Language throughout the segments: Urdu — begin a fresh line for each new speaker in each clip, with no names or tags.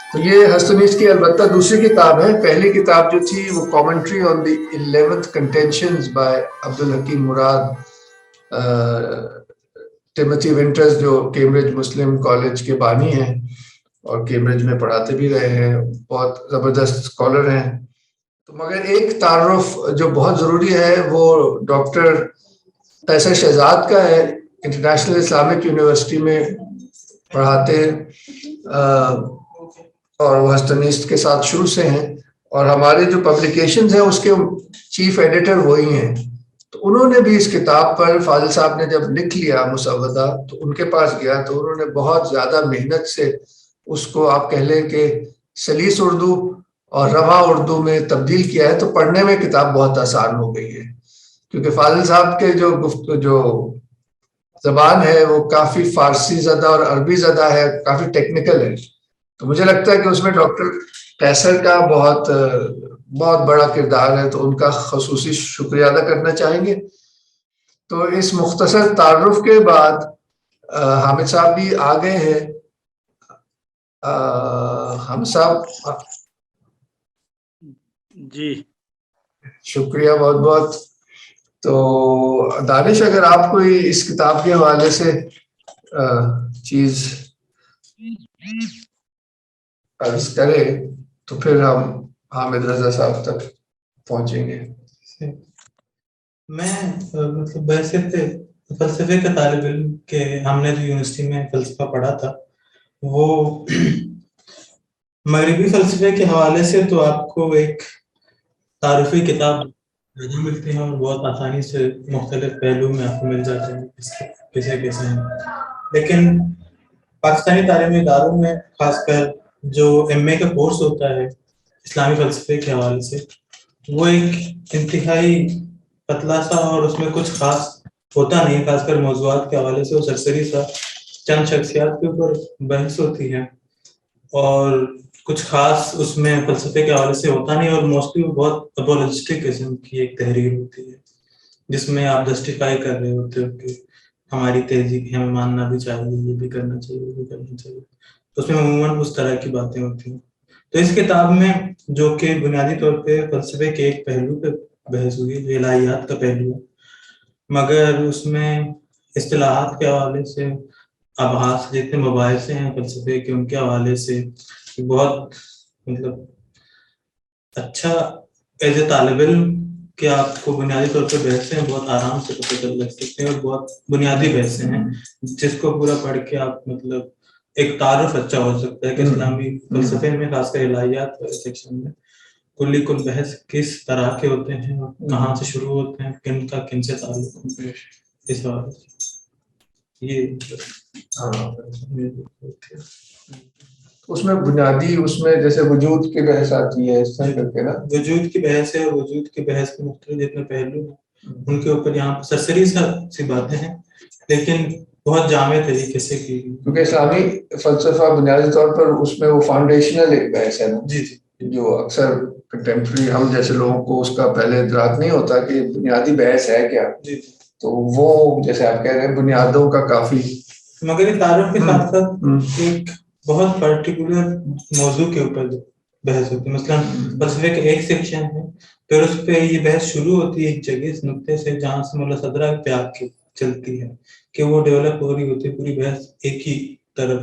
تو یہ ہستونیس کی البتہ دوسری کتاب ہے. پہلی کتاب جو تھی وہ commentary on the 11th contentions by Abdal Hakim Murad Timothy Winters, جو کیمبرج مسلم کالج کے بانی ہیں اور کیمبرج میں پڑھاتے بھی رہے ہیں, بہت زبردست اسکالر ہیں. تو مگر ایک تعارف جو بہت ضروری ہے وہ ڈاکٹر قیصر شہزاد کا ہے. انٹرنیشنل اسلامک یونیورسٹی میں پڑھاتے اور وہ ہستونیس کے ساتھ شروع سے ہیں, اور ہمارے جو پبلیکیشنز ہیں اس کے چیف ایڈیٹر وہی ہیں. تو انہوں نے بھی اس کتاب پر, فاضل صاحب نے جب لکھ لیا مسودہ تو ان کے پاس گیا تو انہوں نے بہت زیادہ محنت سے اس کو آپ کہہ لیں کہ سلیس اردو اور رواں اردو میں تبدیل کیا ہے. تو پڑھنے میں کتاب بہت آسان ہو گئی ہے, کیونکہ فاضل صاحب کے جو زبان ہے وہ کافی فارسی زدہ اور عربی زدہ ہے, کافی ٹیکنیکل ہے. تو مجھے لگتا ہے کہ اس میں ڈاکٹر قیصر کا بہت بڑا کردار ہے, تو ان کا خصوصی شکریہ ادا کرنا چاہیں گے. تو اس مختصر تعارف کے بعد حامد صاحب بھی آ گئے ہیں. ہم صاحب
جی
شکریہ بہت بہت. تو دانش, اگر آپ کوئی اس کتاب کے حوالے سے چیز عرض کرے تو پھر ہم حامد رضا صاحب تک پہنچیں گے.
میں مطلب بحثیت فلسفے کا طالب علم کہ ہم نے جو یونیورسٹی میں فلسفہ پڑھا تھا وہ مغربی فلسفے کے حوالے سے تو آپ کو ایک تعارفی کتاب ملتی ہیں اور بہت آسانی سے مختلف پہلو میں آپ کو مل جاتے ہیں کیسے ہیں. لیکن پاکستانی تعلیمی اداروں میں خاص کر جو ایم اے کا کورس ہوتا ہے اسلامی فلسفے کے حوالے سے, وہ ایک انتہائی پتلا سا اور اس میں کچھ خاص ہوتا نہیں, خاص کر موضوعات کے حوالے سے وہ سرسری سا چند شخصیات کے اوپر بحث ہوتی ہے اور کچھ خاص اس میں فلسفے کے حوالے سے ہوتا نہیں, اور موسٹلی وہ بہت اپولوجسٹک قسم کی ایک تحریر ہوتی ہے جس میں آپ جسٹیفائی کر رہے ہوتے ہو کہ ہماری تہذیب ہے, ہمیں ماننا بھی چاہیے, یہ بھی کرنا چاہیے, وہ بھی کرنا چاہیے. تو اس میں عموماً اس طرح کی باتیں ہوتی ہیں. تو اس کتاب میں جو کہ بنیادی طور پہ فلسفے کے ایک پہلو پہ بحث ہوئی جو الہیات کا پہلو ہے, مگر اس میں اصطلاحات کے حوالے سے ابحاث جتنے مباحثے ہیں فلسفے کے ان کے حوالے سے بہت مطلب اچھا ایز اے طالب علم کہ آپ کو بنیادی طور پہ بحثیں بہت آرام سے پتہ چل لگ سکتے ہیں اور بہت بنیادی بحثیں ہیں جس کو پورا پڑھ کے آپ مطلب ایک تعارف اچھا ہو سکتا ہے کہ اسلامی فلسفے میں خاص کر الہیات سیکشن میں کلی کل بحث کس طرح کے ہوتے ہیں اور کہاں سے شروع ہوتے ہیں, کن کا کن سے تعلق ہے اس حوالے سے. یہ
اس میں بنیادی اس میں جیسے وجود کی بحث آتی ہے اس طرح کر کے نا,
وجود کی بحث ہے, وجود کی بحث کے مختلف جتنے پہلو ہیں ان کے اوپر یہاں سرسری سی باتیں ہیں لیکن بہت جامع طریقے سے کی,
کیونکہ اسلامی فلسفہ بنیادی طور پر اس میں وہ فاؤنڈیشنل ایک بحث ہے نا,
جی
جو اکثر کنٹمپریری ہم جیسے لوگوں کو اس کا پہلے ادراک نہیں ہوتا کہ بنیادی بحث ہے کیا. تو وہ جیسے آپ کہہ رہے ہیں بنیادوں کا کافی,
مگر یہ تعارف کے ساتھ ساتھ ایک بہت پرٹیکولر موضوع کے اوپر بحث ہوتی ہے. مثلا فلسفے کا ایک سیکشن ہے, پھر اس پہ یہ بحث شروع ہوتی ہے ایک جگہ اس نقطے سے جہاں سے مولا صدرہ پہ آ کے چلتی ہے کہ وہ ڈیولپ ہو رہی ہوتی ہے پوری بحث ایک ہی طرف.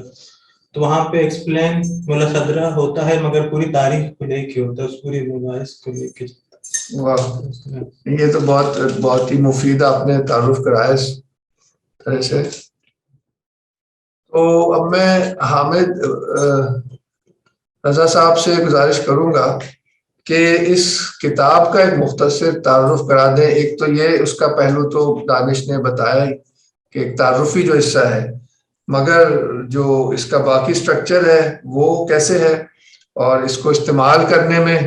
تو وہاں پہ ایکسپلین مولا صدرہ ہوتا ہے مگر پوری تاریخ کو لے کے ہوتا ہے, اس پوری مباحث کو لے کے.
یہ تو بہت ہی مفید آپ نے تعارف کرایا اس طرح سے. تو اب میں حامد رضا صاحب سے گزارش کروں گا کہ اس کتاب کا ایک مختصر تعارف کرا دیں. ایک تو یہ اس کا پہلو تو دانش نے بتایا کہ ایک تعارفی جو حصہ ہے, مگر جو اس کا باقی سٹرکچر ہے وہ کیسے ہے اور اس کو استعمال کرنے میں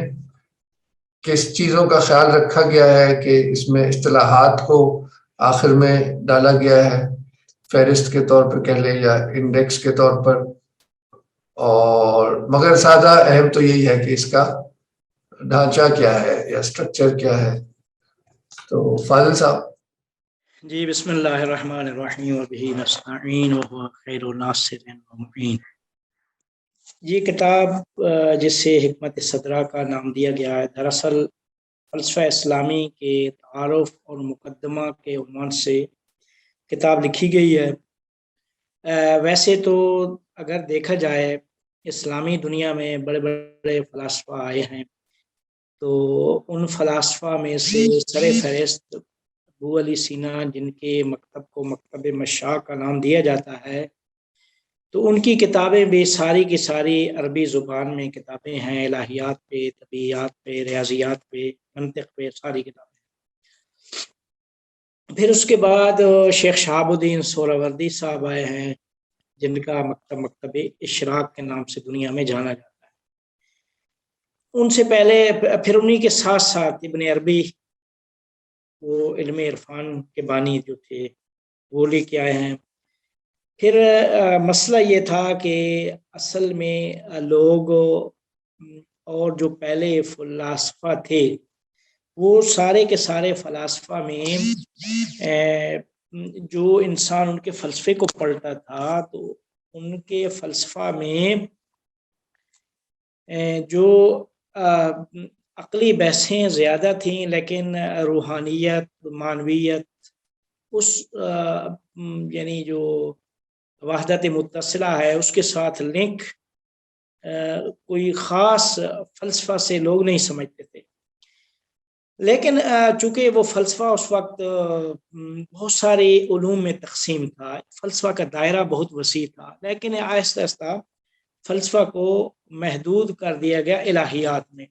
کس چیزوں کا خیال رکھا گیا ہے کہ اس میں اصطلاحات کو آخر میں ڈالا گیا ہے فہرست کے طور پر کہہ لیں یا انڈیکس کے طور پر, اور مگر زیادہ اہم تو یہی ہے کہ اس کا ڈھانچہ کیا ہے یا سٹرکچر کیا ہے. تو فاضل صاحب.
جی بسم اللہ الرحمن الرحیم وبہ نستعین وهو خیر الناصر و معین. یہ کتاب جسے حکمت صدرہ کا نام دیا گیا ہے، دراصل فلسفہ اسلامی کے تعارف اور مقدمہ کے عنوان سے کتاب لکھی گئی ہے۔ ویسے تو اگر دیکھا جائے اسلامی دنیا میں بڑے بڑے فلاسفہ آئے ہیں، تو ان فلاسفہ میں سے سر فہرست ابو علی سینا، جن کے مکتب کو مکتب مشاء کا نام دیا جاتا ہے، تو ان کی کتابیں بھی ساری کی ساری عربی زبان میں کتابیں ہیں، الہیات پہ، طبیعیات پہ، ریاضیات پہ، منطق پہ، ساری کتابیں۔ پھر اس کے بعد شیخ شہاب الدین سہروردی صاحب آئے ہیں، جن کا مکتب مکتب اشراق کے نام سے دنیا میں جانا جاتا ہے۔ ان سے پہلے پھر انہی کے ساتھ ساتھ ابن عربی، وہ علم عرفان کے بانی جو تھے، وہ لے کے آئے ہیں۔ پھر مسئلہ یہ تھا کہ اصل میں لوگ اور جو پہلے فلاسفہ تھے، وہ سارے کے سارے فلاسفہ میں جو انسان ان کے فلسفے کو پڑھتا تھا، تو ان کے فلسفہ میں جو عقلی بحثیں زیادہ تھیں، لیکن روحانیت، معنویت، اس یعنی جو وحدت متصلہ ہے، اس کے ساتھ لنک کوئی خاص فلسفہ سے لوگ نہیں سمجھتے تھے۔ لیکن چونکہ وہ فلسفہ اس وقت بہت سارے علوم میں تقسیم تھا، فلسفہ کا دائرہ بہت وسیع تھا، لیکن آہستہ آہستہ فلسفہ کو محدود کر دیا گیا الہیات میں۔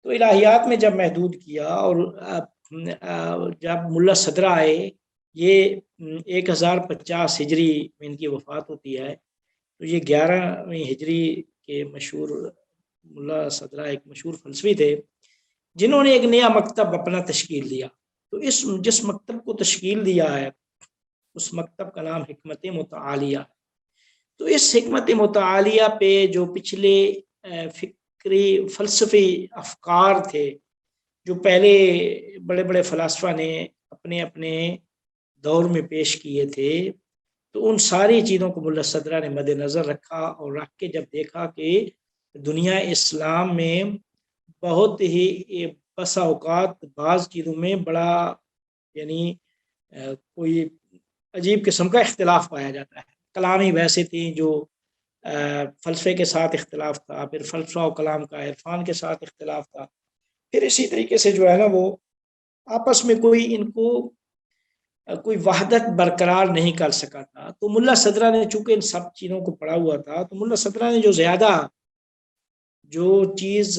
تو الہیات میں جب محدود کیا، اور جب ملا صدرہ آئے، یہ 1050 ہجری میں ان کی وفات ہوتی ہے، تو یہ 11ویں ہجری کے مشہور ملا صدرہ ایک مشہور فلسفی تھے، جنہوں نے ایک نیا مکتب اپنا تشکیل دیا۔ تو جس مکتب کو تشکیل دیا ہے، اس مکتب کا نام حکمت متعالیہ۔ تو اس حکمت متعالیہ پہ جو پچھلے فکری فلسفی افکار تھے، جو پہلے بڑے بڑے فلاسفہ نے اپنے اپنے دور میں پیش کیے تھے، تو ان ساری چیزوں کو ملا صدرہ نے مد نظر رکھا، اور رکھ کے جب دیکھا کہ دنیا اسلام میں بہت ہی بسا اوقات بعض چیزوں میں بڑا یعنی کوئی عجیب قسم کا اختلاف پایا جاتا ہے۔ کلامی ویسے تھیں جو فلسفے کے ساتھ اختلاف تھا، پھر فلسفہ و کلام کا عرفان کے ساتھ اختلاف تھا، پھر اسی طریقے سے جو ہے نا وہ آپس میں ان کو کوئی وحدت برقرار نہیں کر سکا تھا۔ تو ملا صدرہ نے چونکہ ان سب چیزوں کو پڑھا ہوا تھا، تو ملا صدرہ نے جو چیز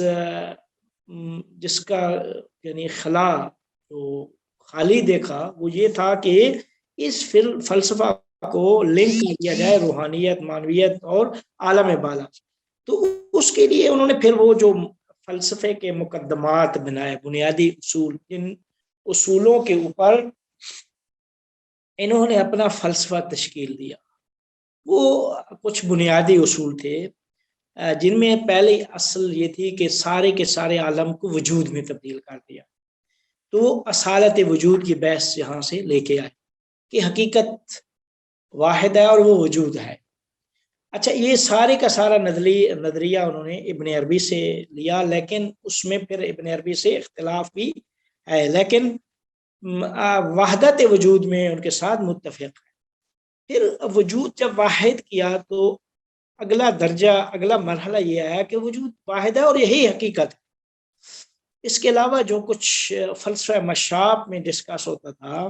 جس کا یعنی خلا جو خالی دیکھا، وہ یہ تھا کہ اس فلسفہ کو لنک کیا جائے روحانیت، معنویت اور عالم بالا۔ تو اس کے لیے انہوں نے پھر وہ جو فلسفے کے مقدمات بنائے، بنیادی اصول، جن اصولوں کے اوپر انہوں نے اپنا فلسفہ تشکیل دیا۔ وہ کچھ بنیادی اصول تھے، جن میں پہلی اصل یہ تھی کہ سارے کے سارے عالم کو وجود میں تبدیل کر دیا۔ تو اصالت وجود کی بحث یہاں سے لے کے آئے کہ حقیقت واحد ہے اور وہ وجود ہے۔ اچھا، یہ سارے کا سارا نظریہ انہوں نے ابن عربی سے لیا، لیکن اس میں پھر ابن عربی سے اختلاف بھی ہے، لیکن وحدت وجود میں ان کے ساتھ متفق ہے۔ پھر وجود جب واحد کیا، تو اگلا درجہ، اگلا مرحلہ یہ آیا کہ وجود واحد ہے اور یہی حقیقت ہے۔ اس کے علاوہ جو کچھ فلسفہ مشاپ میں ڈسکس ہوتا تھا،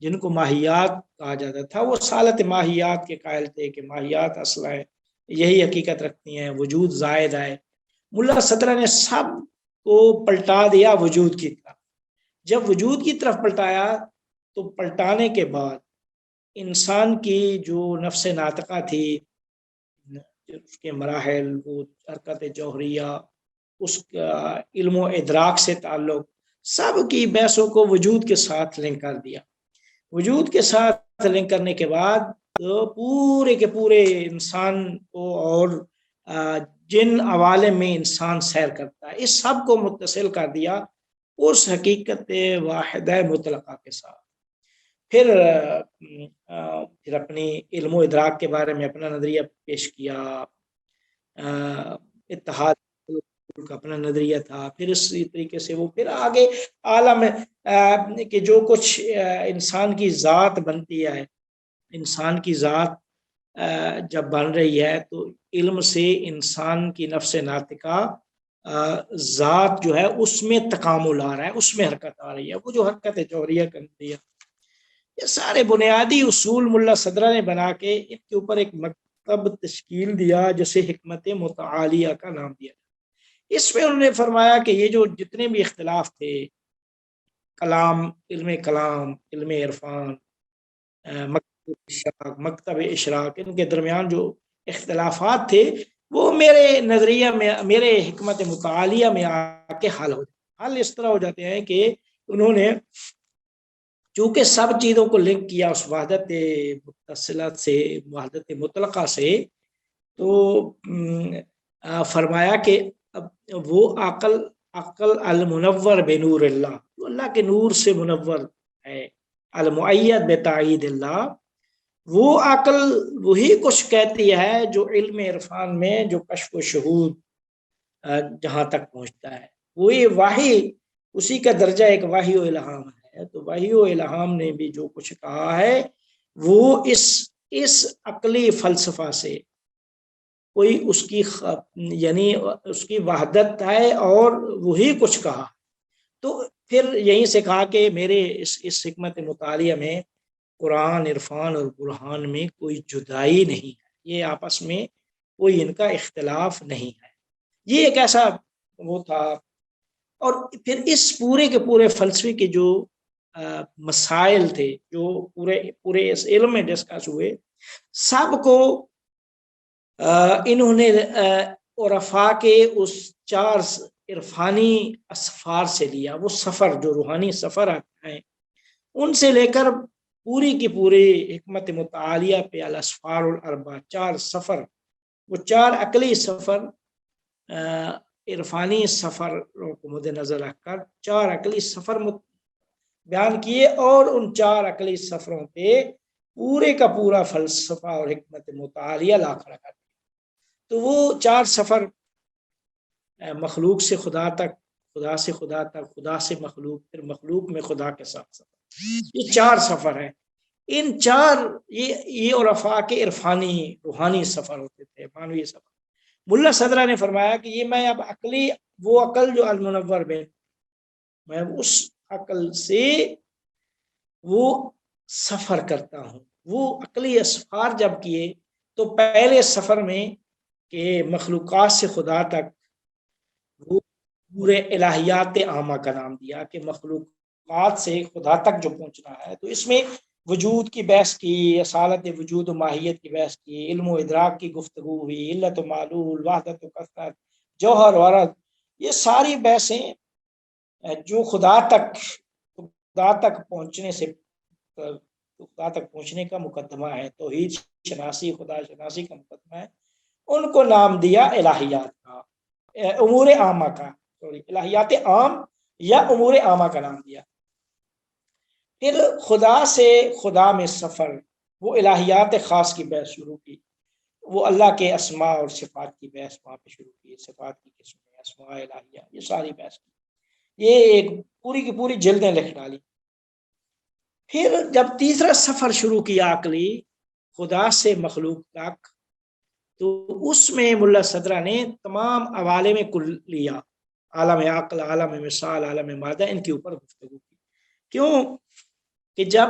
جن کو ماہیات کہا جاتا تھا، وہ سالت ماہیات کے قائل تھے کہ ماہیات اصل ہے، یہی حقیقت رکھتی ہیں، وجود زائد ہے۔ ملا صدرہ نے سب کو پلٹا دیا وجود کی طرف۔ جب وجود کی طرف پلٹایا، تو پلٹانے کے بعد انسان کی جو نفس ناطقہ تھی، اس کے مراحل، وہ حرکت جوہریہ، اس کا علم و ادراک سے تعلق، سب کی بحثوں کو وجود کے ساتھ لنک کر دیا۔ وجود کے ساتھ لنک کرنے کے بعد تو پورے کے پورے انسان کو اور جن عوالم میں انسان سیر کرتا ہے، اس سب کو متصل کر دیا اس حقیقت واحدہ مطلقہ کے ساتھ۔ پھر اپنی علم و ادراک کے بارے میں اپنا نظریہ پیش کیا، اتحاد کا اپنا نظریہ تھا. پھر اسی طریقے سے وہ پھر آگے عالم کہ جو کچھ انسان کی ذات بنتی ہے، انسان کی ذات جب بن رہی ہے تو علم سے انسان کی نفس ناطقہ ذات جو ہے اس میں تکامل آ رہا ہے، اس میں حرکت آ رہی ہے، وہ جو حرکت جوہریہ کرتی ہے. یہ سارے بنیادی اصول ملا صدرہ نے بنا کے ان کے اوپر ایک مکتب تشکیل دیا جسے حکمت متعالیہ کا نام دیا. اس میں انہوں نے فرمایا کہ یہ جو جتنے بھی اختلاف تھے، کلام، علم عرفان، مکتب اشراق، ان کے درمیان جو اختلافات تھے وہ میرے نظریہ میں، میرے حکمت متعالیہ میں آ کے حل ہو جاتے. حل اس طرح ہو جاتے ہیں کہ انہوں نے چونکہ سب چیزوں کو لنک کیا اس وحدت متصلہ سے، وحدت مطلقہ سے، تو فرمایا کہ وہ عقل المنور بنور اللہ، جو اللہ کے نور سے منور ہے، المؤید بتعید اللہ، وہ عقل وہی کچھ کہتی ہے جو علم عرفان میں جو کشف و شہود جہاں تک پہنچتا ہے، وہی وحی، اسی کا درجہ ایک وحی و الہام ہے. تو وحی و الہام نے بھی جو کچھ کہا ہے وہ اس عقلی فلسفہ سے کوئی اس کی یعنی اس کی وحدت ہے اور وہی کچھ کہا. تو پھر یہیں سے کہا کہ میرے اس حکمت مطالعہ میں قرآن، عرفان اور برہان میں کوئی جدائی نہیں ہے، یہ آپس میں کوئی ان کا اختلاف نہیں ہے. یہ ایک ایسا وہ تھا. اور پھر اس پورے کے پورے فلسفے کے جو مسائل تھے جو پورے اس علم میں ڈسکس ہوئے، سب کو انہوں نے عرفاء کے اس 4 عرفانی اسفار سے لیا. وہ سفر جو روحانی سفر آتے ہیں ان سے لے کر پوری کی پوری حکمت متعالیہ پہ الاسفار الاربع، 4 سفر، وہ 4 عقلی سفر، عرفانی سفر کو مد نظر رکھ کر 4 عقلی سفر بیان کیے، اور ان 4 عقلی سفروں پہ پورے کا پورا فلسفہ اور حکمت متعالیہ لا کھڑا کر دیا. تو وہ 4 سفر مخلوق سے خدا تک، خدا سے خدا تک، خدا سے مخلوق، پھر مخلوق میں خدا کے ساتھ سفر، یہ 4 سفر ہیں. ان 4 یہ عرفاء کے عرفانی روحانی سفر ہوتے تھے، مانوی سفر. ملا صدرہ نے فرمایا کہ یہ میں اب عقلی، وہ عقل جو المنور بے، میں اس عقل سے وہ سفر کرتا ہوں. وہ عقلی اسفار جب کیے تو پہلے سفر میں کہ مخلوقات سے خدا تک، وہ پورے الہیات عامہ کا نام دیا کہ مخلوقات سے خدا تک جو پہنچنا ہے. تو اس میں وجود کی بحث کی، اصالت وجود و ماہیت کی بحث کی، علم و ادراک کی گفتگو ہوئی، علت و معلول، وحدت و کثرت، جوہر و عرض، یہ ساری بحثیں جو خدا تک پہنچنے سے، خدا تک پہنچنے کا مقدمہ ہے، توحید شناسی، خدا شناسی کا مقدمہ ہے، ان کو نام دیا الہیات کا، امور عامہ کا، الہیات عام یا امور عامہ کا نام دیا. پھر خدا سے خدا میں سفر، وہ الہیات خاص کی بحث شروع کی، وہ اللہ کے اسماء اور صفات کی بحث وہاں پہ شروع کی، صفات کی قسمیں، اسماء الہیہ، یہ ساری بحث کی. یہ ایک پوری کی پوری جلدیں لکھ ڈالی. پھر جب تیسرا سفر شروع کیا عقلی، خدا سے مخلوق تک، تو اس میں ملا صدرہ نے تمام عوالم کلیہ، عالم عقل، عالم مثال، عالم مادہ، ان کے اوپر گفتگو کی. کیوں کہ جب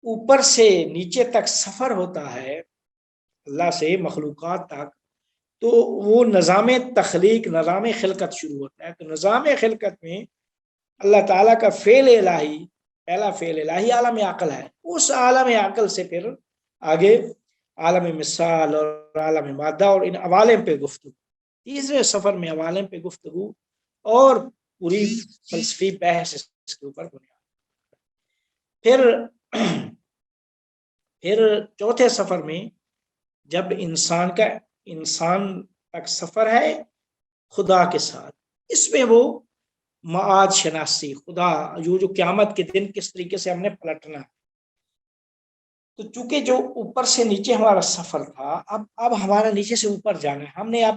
اوپر سے نیچے تک سفر ہوتا ہے اللہ سے مخلوقات تک، تو وہ نظام تخلیق، نظام خلقت شروع ہوتا ہے. تو نظام خلقت میں اللہ تعالیٰ کا فعل الہی، پہلا فعل الہی عالم عقل ہے. اس عالم عقل سے پھر آگے عالم مثال اور عالم مادہ اور ان عوالم پہ گفتگو. تیسرے سفر میں عوالم پہ گفتگو اور پوری فلسفی بحث اس کے اوپر بنیاد. پھر چوتھے سفر میں جب انسان تک سفر ہے خدا کے ساتھ، اس میں وہ معاد شناسی، خدا جو قیامت کے دن کس طریقے سے ہم نے پلٹنا ہے. تو چونکہ جو اوپر سے نیچے ہمارا سفر تھا، اب ہمارا نیچے سے اوپر جانا ہے. ہم نے اب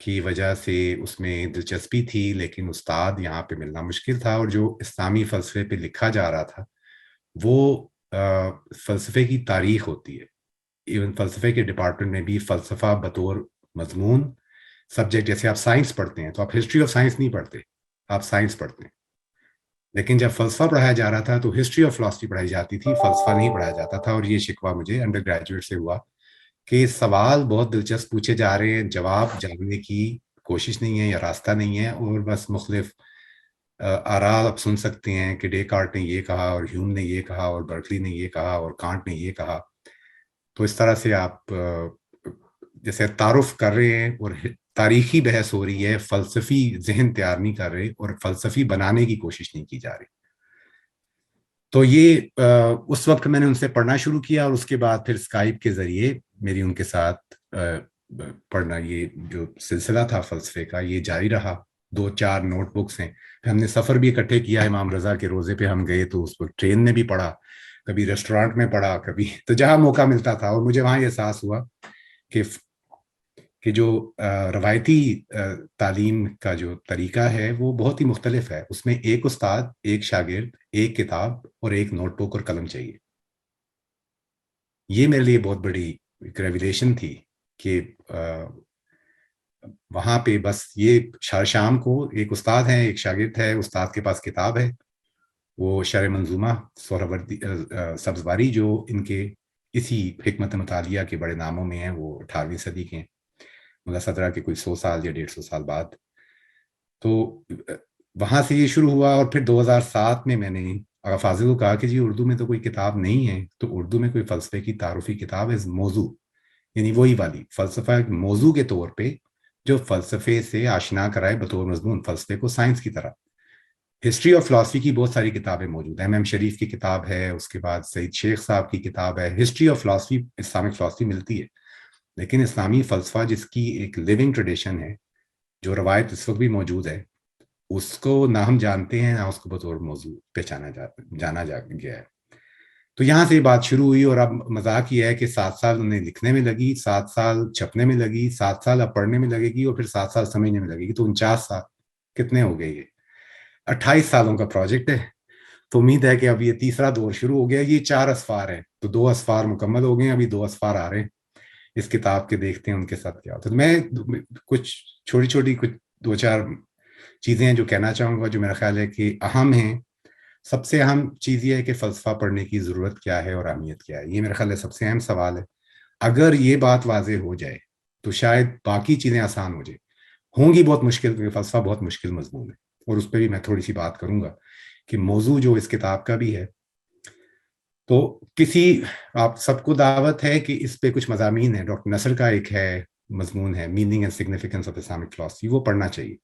کی وجہ سے اس میں دلچسپی تھی، لیکن استاد یہاں پہ ملنا مشکل تھا، اور جو اسلامی فلسفے پہ لکھا جا رہا تھا وہ فلسفے کی تاریخ ہوتی ہے. ایون فلسفے کے ڈپارٹمنٹ میں بھی فلسفہ بطور مضمون سبجیکٹ، جیسے آپ سائنس پڑھتے ہیں تو آپ ہسٹری آف سائنس نہیں پڑھتے، آپ سائنس پڑھتے ہیں. لیکن جب فلسفہ پڑھایا جا رہا تھا تو ہسٹری آف فلاسفی پڑھائی جاتی تھی، فلسفہ نہیں پڑھایا جاتا تھا. اور یہ شکوہ مجھے انڈر گریجویٹ سے ہوا کہ سوال بہت دلچسپ پوچھے جا رہے ہیں، جواب جاننے کی کوشش نہیں ہے یا راستہ نہیں ہے، اور بس مختلف آراء آپ سن سکتے ہیں کہ ڈیکارٹ نے یہ کہا اور ہیوم نے یہ کہا اور برکلی نے یہ کہا اور کانٹ نے یہ کہا. تو اس طرح سے آپ جیسے تعارف کر رہے ہیں اور تاریخی بحث ہو رہی ہے، فلسفی ذہن تیار نہیں کر رہے اور فلسفی بنانے کی کوشش نہیں کی جا رہی. تو یہ اس وقت میں نے ان سے پڑھنا شروع کیا، اور اس کے بعد پھر اسکائپ کے ذریعے میری ان کے ساتھ پڑھنا، یہ جو سلسلہ تھا فلسفے کا یہ جاری رہا. 2-4 نوٹ بکس ہیں. پھر ہم نے سفر بھی اکٹھے کیا، امام رضا کے روزے پہ ہم گئے تو اس وقت ٹرین میں بھی پڑھا، کبھی ریسٹورانٹ میں پڑھا، کبھی تو جہاں موقع ملتا تھا. اور مجھے وہاں یہ احساس ہوا کہ جو روایتی تعلیم کا جو طریقہ ہے وہ بہت ہی مختلف ہے. اس میں ایک استاد، ایک شاگرد، ایک کتاب اور ایک نوٹ بک اور قلم چاہیے. یہ میرے لیے بہت بڑی ایک ریویلیشن تھی کہ وہاں پہ بس یہ شام کو ایک استاد ہے، ایک شاگرد ہے، استاد کے پاس کتاب ہے، وہ شرح منظومہ سہروردی سبزواری، جو ان کے اسی حکمت مطالعہ کے بڑے ناموں میں ہیں، وہ 18ویں صدی کے ہیں، ملا صدرہ کے کوئی 100 سال یا 150 سال بعد. تو وہاں سے یہ شروع ہوا. اور پھر 2007 میں نے آغا فاضل کو کہا کہ جی اردو میں تو کوئی کتاب نہیں ہے، تو اردو میں کوئی فلسفے کی تعارفی کتاب ہے، موضوع یعنی وہی والی فلسفہ ایک موضوع کے طور پہ جو فلسفے سے آشنا کرائے بطور مضمون، فلسفے کو سائنس کی طرح. ہسٹری آف فلاسفی کی بہت ساری کتابیں موجود ہیں، ایم شریف کی کتاب ہے، اس کے بعد سعید شیخ صاحب کی کتاب ہے. History of philosophy, Islamic philosophy ملتی ہے، لیکن اسلامی فلسفہ جس کی ایک لیونگ ٹریڈیشن ہے، جو روایت اس وقت بھی موجود ہے، اس کو نہ ہم جانتے ہیں، نہ اس کو بطور موضوع پہچانا جانا گیا ہے. تو یہاں سے بات شروع ہوئی. اور اب مذاق یہ ہے کہ 7 سال انہیں لکھنے میں لگی، 7 سال چھپنے میں لگی، 7 سال اب پڑھنے میں لگے گی، اور پھر 7 سال سمجھنے میں لگے گی. تو 49 سال کتنے ہو گئے؟ یہ 28 سالوں کا پروجیکٹ ہے. تو امید ہے کہ اب یہ تیسرا دور شروع ہو گیا. یہ 4 اسفار ہیں، تو 2 اسفار مکمل ہو گئے، ابھی 2 اسفار آ رہے ہیں اس کتاب کے، دیکھتے ہیں ان کے ساتھ کیا ہوتا ہے. میں کچھ چھوٹی کچھ 2-4 چیزیں ہیں جو کہنا چاہوں گا، جو میرا خیال ہے کہ اہم ہیں. سب سے اہم چیز یہ ہے کہ فلسفہ پڑھنے کی ضرورت کیا ہے اور اہمیت کیا ہے. یہ میرا خیال ہے سب سے اہم سوال ہے. اگر یہ بات واضح ہو جائے تو شاید باقی چیزیں آسان ہو جائیں. ہوں گی بہت مشکل، کیونکہ فلسفہ بہت مشکل مضمون ہے، اور اس پہ بھی میں تھوڑی سی بات کروں گا کہ موضوع جو اس کتاب کا بھی ہے. تو آپ سب کو دعوت ہے کہ اس پہ کچھ مضامین ہیں. ڈاکٹر نصر کا ایک ہے مضمون ہے، meaning and significance of Islamic philosophy, وہ پڑھنا چاہیے.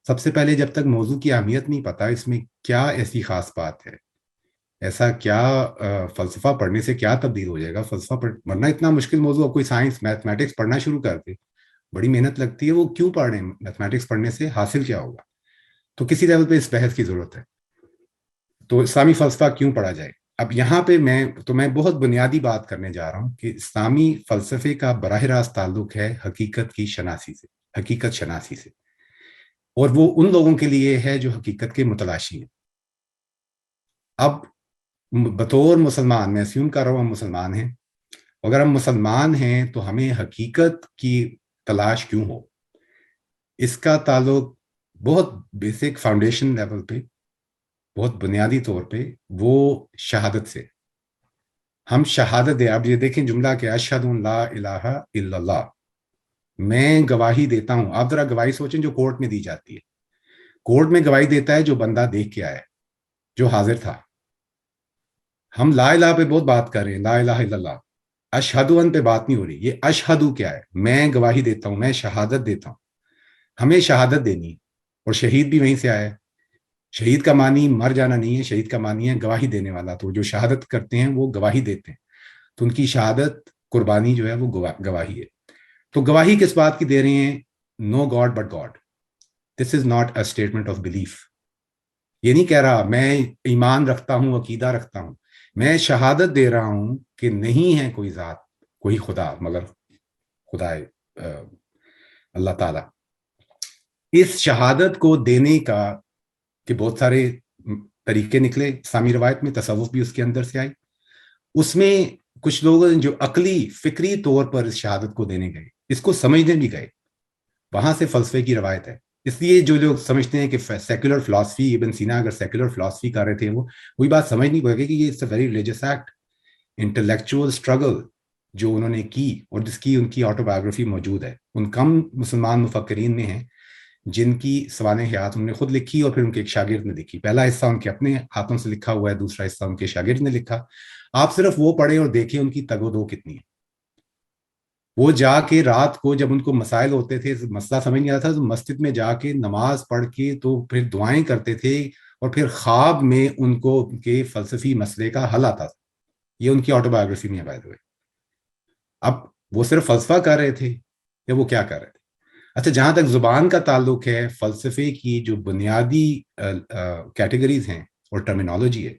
سب سے پہلے جب تک موضوع کی اہمیت نہیں پتہ، اس میں کیا ایسی خاص بات ہے، ایسا کیا فلسفہ پڑھنے سے کیا تبدیل ہو جائے گا. فلسفہ ورنہ اتنا مشکل موضوع، کوئی سائنس میتھمیٹکس پڑھنا شروع کر دے، بڑی محنت لگتی ہے، وہ کیوں پڑھ رہے ہیں؟ میتھمیٹکس پڑھنے سے حاصل کیا ہوگا؟ تو کسی لیول پہ اس بحث کی ضرورت ہے. تو اسلامی فلسفہ کیوں پڑھا جائے؟ اب یہاں پہ میں بہت بنیادی بات کرنے جا رہا ہوں کہ اسلامی فلسفے کا براہ راست تعلق ہے حقیقت کی شناسی سے، حقیقت شناسی سے، اور وہ ان لوگوں کے لیے ہے جو حقیقت کے متلاشی ہیں. اب بطور مسلمان، میں اسیوم کر رہا ہوں ہم مسلمان ہیں، اگر ہم مسلمان ہیں تو ہمیں حقیقت کی تلاش کیوں ہو؟ اس کا تعلق بہت بیسک فاؤنڈیشن لیول پہ، بہت بنیادی طور پہ وہ شہادت سے. ہم شہادت دیں. اب یہ دیکھیں جملہ کہ اشہد ان لا الہ الا اللہ، میں گواہی دیتا ہوں. آپ ذرا گواہی سوچیں جو کورٹ میں دی جاتی ہے. کورٹ میں گواہی دیتا ہے جو بندہ دیکھ کے آیا، جو حاضر تھا. ہم لا الہ پہ بہت بات کر رہے ہیں، لا الہ الا اللہ. اشہد ان پہ بات نہیں ہو رہی. یہ اشہدو کیا ہے؟ میں گواہی دیتا ہوں، میں شہادت دیتا ہوں. ہمیں شہادت دینی، اور شہید بھی وہیں سے آیا ہے. شہید کا معنی مر جانا نہیں ہے، شہید کا معنی ہے گواہی دینے والا. تو جو شہادت کرتے ہیں وہ گواہی دیتے ہیں، تو ان کی شہادت، قربانی جو ہے وہ گواہی ہے. تو گواہی کس بات کی دے رہے ہیں؟ No god but God. This is not a statement of belief. یہ نہیں کہہ رہا میں ایمان رکھتا ہوں، عقیدہ رکھتا ہوں. میں شہادت دے رہا ہوں کہ نہیں ہے کوئی ذات، کوئی خدا مگر خدا اللہ تعالیٰ. اس شہادت کو دینے کا کہ بہت سارے طریقے نکلے اسلامی روایت میں, تصوف بھی اس کے اندر سے آئی. اس میں کچھ لوگ جو عقلی فکری طور پر اس شہادت کو دینے گئے, اس کو سمجھنے بھی گئے, وہاں سے فلسفے کی روایت ہے. اس لیے جو لوگ سمجھتے ہیں کہ سیکولر فلاسفی, ابن سینا اگر سیکولر فلاسفی کر رہے تھے, وہی بات سمجھ نہیں پائے کہ یہ it's a very religious act. Intellectual struggle جو انہوں نے کی اور جس کی ان کی آٹوبایوگرافی موجود ہے, ان کم مسلمان مفکرین میں ہیں جن کی سوانح حیات انہوں نے خود لکھی اور پھر ان کے ایک شاگرد نے لکھی. پہلا حصہ ان کے اپنے ہاتھوں سے لکھا ہوا ہے, دوسرا حصہ ان کے شاگرد نے لکھا. آپ صرف وہ پڑھیں اور دیکھیں ان کی تگ و دو کتنی ہے. وہ جا کے رات کو جب ان کو مسائل ہوتے تھے, مسئلہ سمجھ نہیں آتا تھا, تو مسجد میں جا کے نماز پڑھ کے تو پھر دعائیں کرتے تھے, اور پھر خواب میں ان کو ان کے فلسفی مسئلے کا حل آتا تھا. یہ ان کی آٹوبایوگرافی میں بائی دی وے. اب وہ صرف فلسفہ کر رہے تھے یا وہ کیا کر رہے تھے؟ اچھا, جہاں تک زبان کا تعلق ہے, فلسفے کی جو بنیادی کیٹیگریز ہیں اور ٹرمینالوجی ہے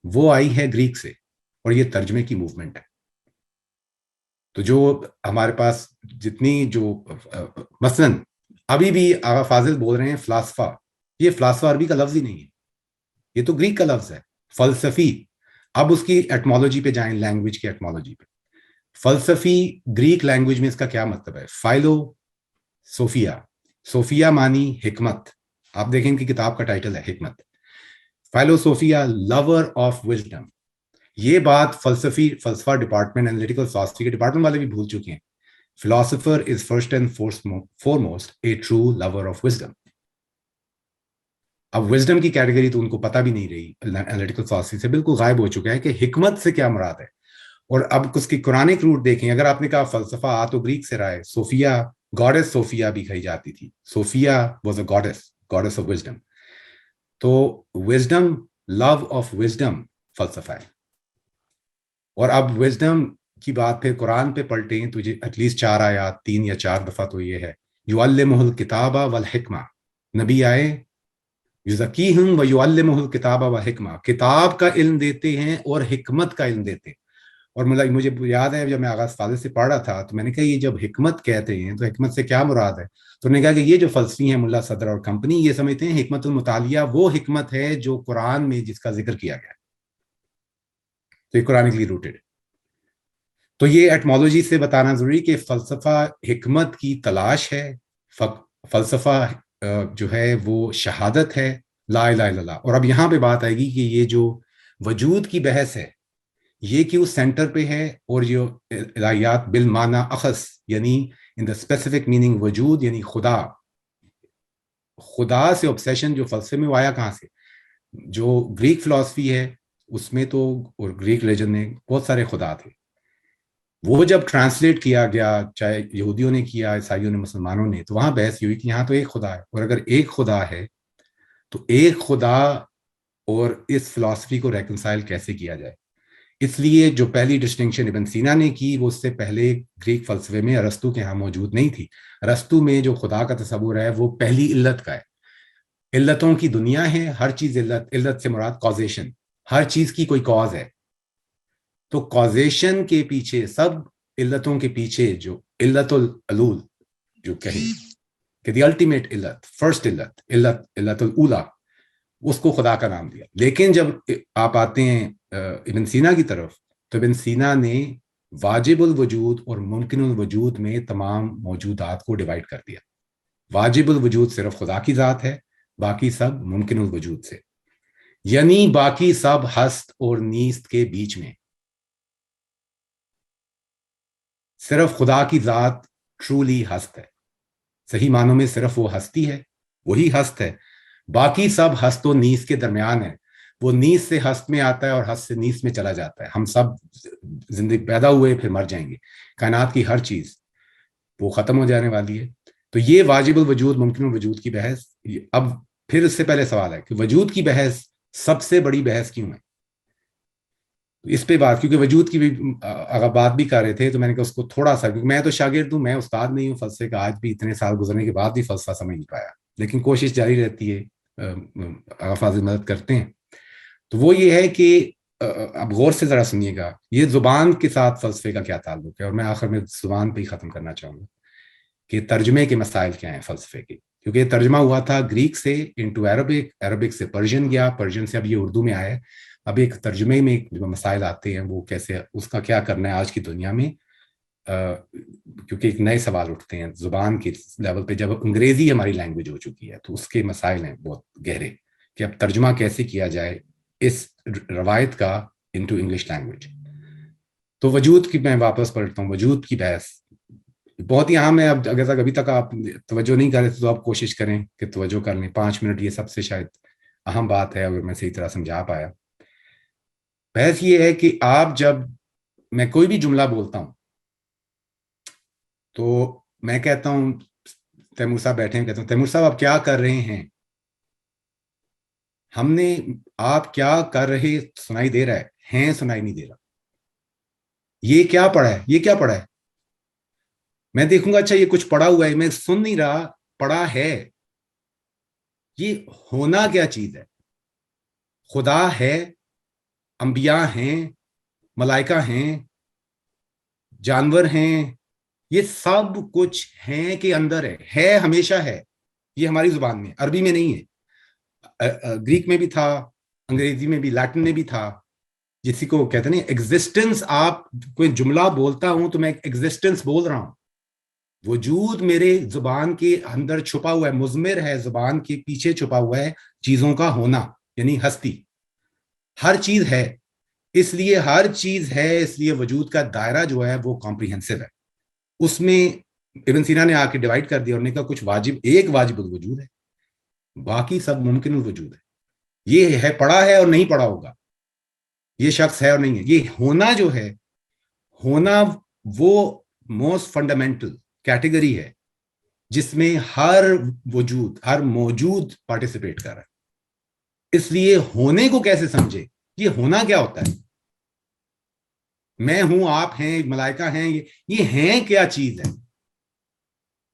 وہ آئی ہے گریک سے, اور یہ ترجمے کی موومنٹ ہے. تو جو ہمارے پاس جتنی جو مثلاً ابھی بھی آغا فاضل بول رہے ہیں فلاسفہ, یہ فلاسفہ عربی کا لفظ ہی نہیں ہے, یہ تو گریک کا لفظ ہے. فلسفی, اب اس کی ایٹمالوجی پہ جائیں, لینگویج کی ایٹمالوجی پہ. فلسفی گریک لینگویج میں اس کا کیا مطلب ہے؟ فائلو صوفیہ, صوفیہ مانی حکمت. آپ دیکھیں ان کی کتاب کا ٹائٹل ہے حکمت. Philosophia, love of wisdom. یہ بات فلسفہ ڈپارٹمنٹ, انالیٹیکل فلاسفی کے ڈپارٹمنٹ والے بھی بھول چکے ہیں. Philosopher is first and foremost a true lover of wisdom. اب وزڈم کی کیٹیگری تو ان کو پتہ بھی نہیں رہی, انالیٹیکل فلاسفی سے بالکل غائب ہو چکا ہے کہ حکمت سے کیا مراد ہے. اور اب اس کی قرآنک روٹ دیکھیں, اگر آپ نے کہا فلسفہ آ تو گریک سے رہا ہے. صوفیہ, گاڈس صوفیہ بھی کہی جاتی تھی. Sophia was a goddess of wisdom. تو وزڈم, لو آف وزڈم فلسفہ ہے. اور اب وزڈم کی بات پھر قرآن پہ پلٹیں تو ایٹ لیسٹ 4 آیات, 3 یا 4 دفعہ تو یہ ہے یعلمہ الکتاب والحکمہ. نبی آئے یزکیہم ویعلمہ الکتاب والحکمہ, کتاب کا علم دیتے ہیں اور حکمت کا علم دیتے ہیں. اور مجھے یاد ہے جب میں آغاز فاضل سے پڑھ رہا تھا تو میں نے کہا یہ جب حکمت کہتے ہیں تو حکمت سے کیا مراد ہے؟ تو انہوں نے کہا کہ یہ جو فلسفی ہیں ملا صدر اور کمپنی, یہ سمجھتے ہیں حکمت المطالعہ وہ حکمت ہے جو قرآن میں جس کا ذکر کیا گیا ہے. تو یہ قرآنکلی روٹڈ. تو یہ ایٹمالوجی سے بتانا ضروری کہ فلسفہ حکمت کی تلاش ہے, فلسفہ جو ہے وہ شہادت ہے, لا الہ الا اللہ. اور اب یہاں پہ بات آئے گی کہ یہ جو وجود کی بحث ہے یہ کیوں سینٹر پہ ہے, اور جو الہیات بالمعنی اخص یعنی ان دا اسپیسیفک میننگ وجود یعنی خدا, خدا سے obsession جو فلسفے میں آیا کہاں سے؟ جو گریک فلاسفی ہے اس میں تو, اور گریک ریلیجن میں بہت سارے خدا تھے. وہ جب ٹرانسلیٹ کیا گیا, چاہے یہودیوں نے کیا, عیسائیوں نے, مسلمانوں نے, تو وہاں بحث یہ ہوئی کہ یہاں تو ایک خدا ہے, اور اگر ایک خدا ہے تو ایک خدا اور اس فلاسفی کو ریکنسائل کیسے کیا جائے؟ اس لیے جو پہلی ڈسٹنکشن ابن سینا نے کی وہ اس سے پہلے گریک فلسفے میں ارسطو کے ہاں موجود نہیں تھی. ارسطو میں جو خدا کا تصور ہے وہ پہلی علت کا ہے. علتوں کی دنیا ہے, ہر چیز علت, علت سے مراد کازیشن, ہر چیز کی کوئی کاز ہے. تو کازیشن کے پیچھے, سب علتوں کے پیچھے جو علت العلول جو کہیں کہ دی الٹیمیٹ علت, فرسٹ علت, علت الاولا, اس کو خدا کا نام دیا. لیکن جب آپ آتے ہیں ابن سینا کی طرف تو ابن سینا نے واجب الوجود اور ممکن الوجود میں تمام موجودات کو ڈیوائیڈ کر دیا. واجب الوجود صرف خدا کی ذات ہے, باقی سب ممکن الوجود سے, یعنی باقی سب ہست اور نیست کے بیچ میں. صرف خدا کی ذات ٹرولی ہست ہے, صحیح معنوں میں صرف وہ ہستی ہے, وہی ہست ہے. باقی سب ہست و نیست کے درمیان ہے. وہ نیست سے ہست میں آتا ہے اور ہست سے نیست میں چلا جاتا ہے. ہم سب زندگی پیدا ہوئے پھر مر جائیں گے. کائنات کی ہر چیز وہ ختم ہو جانے والی ہے. تو یہ واجب الوجود ممکن الوجود کی بحث. اب پھر اس سے پہلے سوال ہے کہ وجود کی بحث سب سے بڑی بحث کیوں ہے؟ اس پہ بات, کیونکہ وجود کی بھی اگر بات بھی کر رہے تھے تو میں نے کہا اس کو تھوڑا سا, کیونکہ میں تو شاگرد ہوں, میں استاد نہیں ہوں فلسفے کا, آج بھی اتنے سال گزرنے کے بعد بھی فلسفہ سمجھ نہیں پایا, لیکن کوشش جاری رہتی ہے, آغاز مدد کرتے ہیں. تو وہ یہ ہے کہ اب غور سے ذرا سنیے گا, یہ زبان کے ساتھ فلسفے کا کیا تعلق ہے, اور میں آخر میں زبان پہ ہی ختم کرنا چاہوں گا. کہ ترجمے کے مسائل کیا ہیں فلسفے کے، کیونکہ یہ ترجمہ ہوا تھا گریک سے انٹو عربک، عربک سے پرشین گیا، پرشین سے اب یہ اردو میں آیا ہے. اب ایک ترجمے میں جو مسائل آتے ہیں وہ کیسے، اس کا کیا کرنا ہے آج کی دنیا میں، کیونکہ ایک نئے سوال اٹھتے ہیں زبان کے لیول پہ. جب انگریزی ہماری لینگویج ہو چکی ہے تو اس کے مسائل ہیں بہت گہرے کہ اب ترجمہ کیسے کیا جائے اس روایت کا انٹو انگلش لینگویج. تو وجود کی میں واپس پلٹتا ہوں، وجود کی بحث بہت ہی اہم ہے. اب اگر ابھی تک آپ توجہ نہیں کر رہے تو آپ کوشش کریں کہ توجہ کر لیں. 5 منٹ یہ سب سے شاید اہم بات ہے اگر میں صحیح طرح سمجھا پایا. بحث یہ ہے کہ آپ جب میں کوئی بھی جملہ بولتا ہوں تو میں کہتا ہوں تیمور صاحب بیٹھے ہیں، کہتا ہوں تیمور صاحب آپ کیا کر رہے ہیں. ہم نے آپ کیا کر رہے سنائی دے رہا ہے سنائی نہیں دے رہا. یہ کیا پڑھا ہے، یہ کیا پڑھا ہے. میں دیکھوں گا اچھا یہ کچھ پڑھا ہوا ہے، میں سن نہیں رہا، پڑھا ہے. یہ ہونا کیا چیز ہے. خدا ہے، انبیاء ہیں، ملائکہ ہیں، جانور ہیں، یہ سب کچھ ہیں کہ اندر ہے ہمیشہ ہے. یہ ہماری زبان میں، عربی میں نہیں ہے، گریک میں بھی تھا، انگریزی میں بھی، لیٹن میں بھی تھا. جسی کو کہتے ہیں ایگزسٹنس. آپ کوئی جملہ بولتا ہوں تو میں ایگزسٹنس بول رہا ہوں. وجود میرے زبان کے اندر چھپا ہوا ہے، مضمر ہے، زبان کے پیچھے چھپا ہوا ہے چیزوں کا ہونا، یعنی ہستی. ہر چیز ہے، اس لیے ہر چیز ہے، اس لیے وجود کا دائرہ جو ہے وہ کمپریہنسو ہے. اس میں ابن سینا نے آ کے ڈیوائڈ کر دیا اور نے کہا کچھ واجب، ایک واجب الوجود ہے، باقی سب ممکن الوجود ہے. یہ ہے پڑھا ہے اور نہیں پڑھا ہوگا، یہ شخص ہے اور نہیں ہے. یہ ہونا جو ہے، ہونا وہ موسٹ فنڈامنٹل کیٹیگری ہے جس میں ہر وجود، ہر موجود پارٹیسپیٹ کر رہا ہے. اس لیے ہونے کو کیسے سمجھے، یہ ہونا کیا ہوتا ہے. میں ہوں، آپ ہیں، ملائکہ ہیں، یہ ہیں کیا چیز ہے.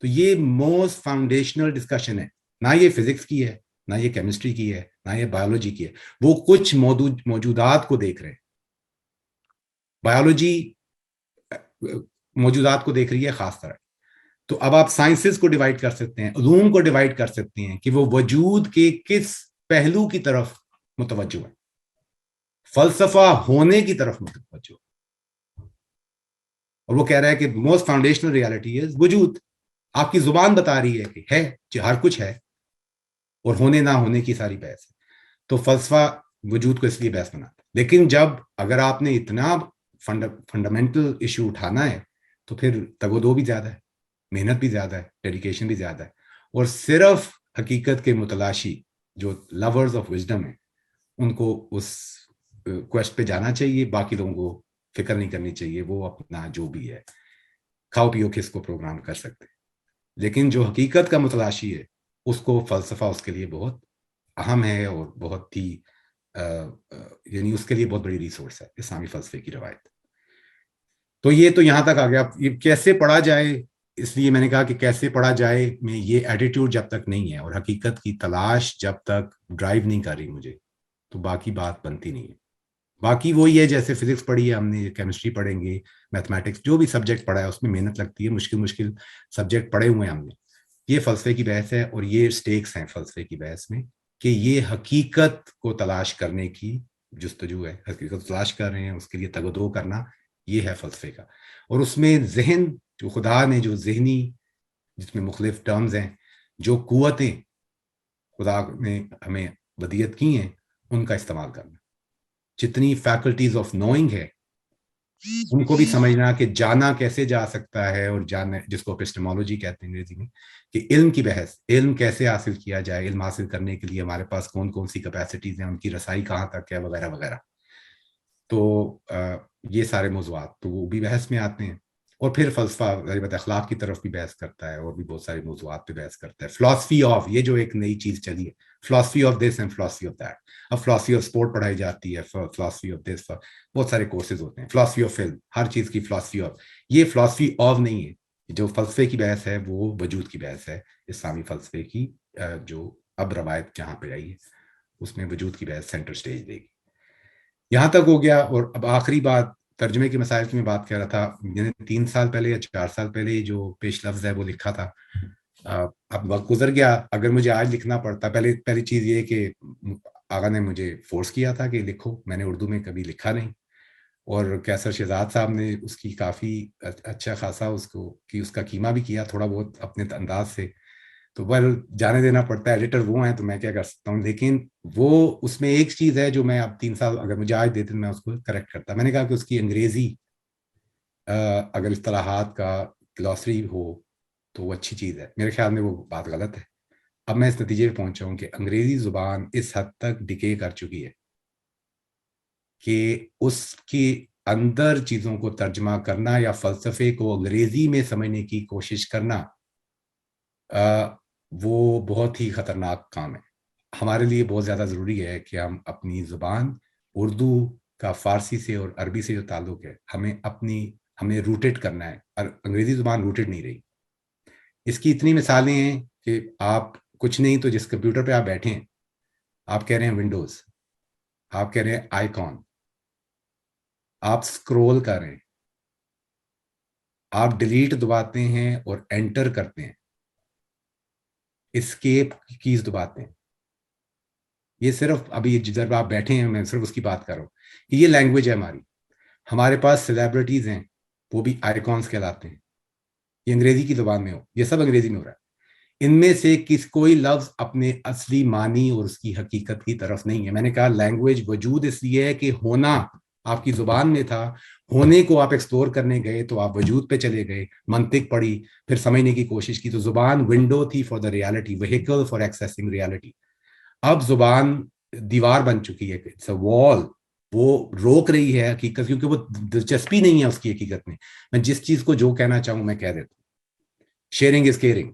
تو یہ موسٹ فاؤنڈیشنل ڈسکشن ہے. نہ یہ فزکس کی ہے، نہ یہ کیمسٹری کی ہے، نہ یہ بایولوجی کی ہے. وہ کچھ موجودات کو دیکھ رہے ہیں. بایولوجی موجودات کو دیکھ رہی ہے خاص طرح. تو اب آپ سائنسز کو ڈیوائڈ کر سکتے ہیں، علوم کو ڈیوائڈ کر سکتے ہیں کہ وہ وجود کے کس پہلو کی طرف متوجہ ہے. فلسفہ ہونے کی طرف متوجہ ہے، اور وہ کہہ رہا ہے کہ موسٹ فاؤنڈیشنل ریالٹی ہے وجود. آپ کی زبان بتا رہی ہے کہ ہے، ہر کچھ ہے، اور ہونے نہ ہونے کی ساری بحث ہے. تو فلسفہ وجود کو اس لیے بحث بناتا ہے. لیکن جب اگر آپ نے اتنا فنڈامنٹل ایشو اٹھانا ہے تو پھر تگ و دو بھی زیادہ ہے، محنت بھی زیادہ ہے، ڈیڈیکیشن بھی زیادہ ہے. اور صرف حقیقت کے متلاشی جو لورز آف وزڈم ہیں ان کو اس کویسٹ پہ جانا چاہیے. باقی لوگوں کو فکر نہیں کرنی چاہیے، وہ اپنا جو بھی ہے کھاؤ پیو کے اس کو پروگرام کر سکتے. لیکن جو حقیقت کا متلاشی ہے اس کو فلسفہ اس کے لیے بہت اہم ہے اور بہت ہی یعنی اس کے لیے بہت بڑی ریسورس ہے اسلامی فلسفے کی روایت. تو یہ تو یہاں تک آ گیا. یہ کیسے پڑھا جائے، اس لیے میں نے کہا کہ کیسے پڑھا جائے میں یہ ایٹیٹیوڈ جب تک نہیں ہے اور حقیقت کی تلاش جب تک ڈرائیو نہیں کر رہی مجھے تو باقی بات بنتی نہیں ہے. باقی وہی ہے جیسے فزکس پڑھی ہے ہم نے، کیمسٹری پڑھیں گے، میتھمیٹکس، جو بھی سبجیکٹ پڑھا ہے اس میں محنت لگتی ہے، مشکل سبجیکٹ پڑھے ہوئے ہیں ہم نے. یہ فلسفے کی بحث ہے اور یہ سٹیکس ہیں فلسفے کی بحث میں کہ یہ حقیقت کو تلاش کرنے کی جستجو ہے. حقیقت تلاش کر رہے ہیں، اس کے لیے تگ و دو کرنا، یہ ہے فلسفے کا. اور اس میں ذہن جو خدا نے جو ذہنی، جس میں مختلف ٹرمز ہیں، جو قوتیں خدا نے ہمیں ودیت کی ہیں ان کا استعمال کرنا. جتنی فیکلٹیز آف نوئنگ ہے ان کو بھی سمجھنا کہ جانا کیسے جا سکتا ہے، اور جانا جس کو اپسٹمولوجی کہتے ہیں انگریزی میں، کہ علم کی بحث، علم کیسے حاصل کیا جائے، علم حاصل کرنے کے لیے ہمارے پاس کون کون سی کیپیسٹیز ہیں، ان کی رسائی کہاں تک ہے، وغیرہ وغیرہ. تو یہ سارے موضوعات تو وہ بھی بحث میں آتے ہیں. اور پھر فلسفہ غریبت اخلاق کی طرف بھی بحث کرتا ہے اور بھی بہت سارے موضوعات پہ بحث کرتا ہے. فلاسفی آف، یہ جو ایک نئی چیز چلی ہے، philosophy of this and philosophy of that. اب فلاسفی آف اسپورٹ پڑھائی جاتی ہے، فلاسفی آف دس، بہت سارے کورسز ہوتے ہیں. فلاسفی آف فلم، ہر چیز کی فلاسفی آف. یہ فلاسفی آف نہیں ہے. جو فلسفے کی بحث ہے وہ وجود کی بحث ہے. اسلامی فلسفے کی جو اب روایت جہاں پہ آئی ہے اس میں وجود کی بحث سینٹر سٹیج دے گی. یہاں تک ہو گیا. اور اب آخری بات ترجمے کے مسائل کی میں بات کر رہا تھا، میں نے 3 سال پہلے یا 4 سال پہلے جو پیش لفظ ہے وہ لکھا تھا. اب وقت گزر گیا، اگر مجھے آج لکھنا پڑتا، پہلی چیز یہ کہ آغا نے مجھے فورس کیا تھا کہ لکھو، میں نے اردو میں کبھی لکھا نہیں، اور کیسر شہزاد صاحب نے اس کی کافی اچھا خاصا اس کا قیمہ بھی کیا تھوڑا بہت اپنے انداز سے. تو جانے دینا پڑتا ہے، ایڈیٹر وہ ہیں تو میں کیا کر سکتا ہوں. لیکن وہ اس میں ایک چیز ہے جو میں اب 3 سال اگر مجھے آج دیتے میں اس کو کریکٹ کرتا. میں نے کہا کہ اس کی انگریزی اگر اصطلاحات کا گلوسری ہو تو وہ اچھی چیز ہے. میرے خیال میں وہ بات غلط ہے. اب میں اس نتیجے پہ پہنچا ہوں کہ انگریزی زبان اس حد تک ڈکے کر چکی ہے کہ اس کے اندر چیزوں کو ترجمہ کرنا یا فلسفے کو انگریزی میں سمجھنے کی کوشش کرنا وہ بہت ہی خطرناک کام ہے. ہمارے لیے بہت زیادہ ضروری ہے کہ ہم اپنی زبان اردو کا فارسی سے اور عربی سے جو تعلق ہے ہمیں روٹیڈ کرنا ہے، اور انگریزی زبان روٹیڈ نہیں رہی. اس کی اتنی مثالیں ہیں کہ آپ کچھ نہیں تو جس کمپیوٹر پہ آپ بیٹھے ہیں آپ کہہ رہے ہیں ونڈوز، آپ کہہ رہے ہیں آئیکن، آپ سکرول کر رہے ہیں، آپ ڈیلیٹ دباتے ہیں اور انٹر کرتے ہیں، اسکیپ کیز دباتے ہیں. یہ صرف ابھی جدھر آپ بیٹھے ہیں میں صرف اس کی بات کر رہا ہوں کہ یہ لینگویج ہے ہمارے پاس سیلیبریٹیز ہیں وہ بھی آئیکونس کہلاتے ہیں. یہ انگریزی کی زبان میں یہ سب انگریزی میں ہو رہا ہے. ان میں سے کوئی لفظ اپنے اصلی معنی اور اس کی حقیقت کی طرف نہیں ہے. میں نے کہا لینگویج وجود اس لیے ہے کہ ہونا آپ کی زبان میں تھا، ہونے کو آپ ایکسپلور کرنے گئے تو آپ وجود پہ چلے گئے، منطق پڑھی، پھر سمجھنے کی کوشش کی. تو زبان ونڈو تھی for the reality, vehicle for accessing reality. اب زبان دیوار بن چکی ہے، اٹس اے وال. وہ روک رہی ہے حقیقت، کیونکہ وہ دلچسپی نہیں ہے اس کی حقیقت میں. میں جس چیز کو جو کہنا چاہوں میں کہہ دیتا ہوں. Sharing is caring.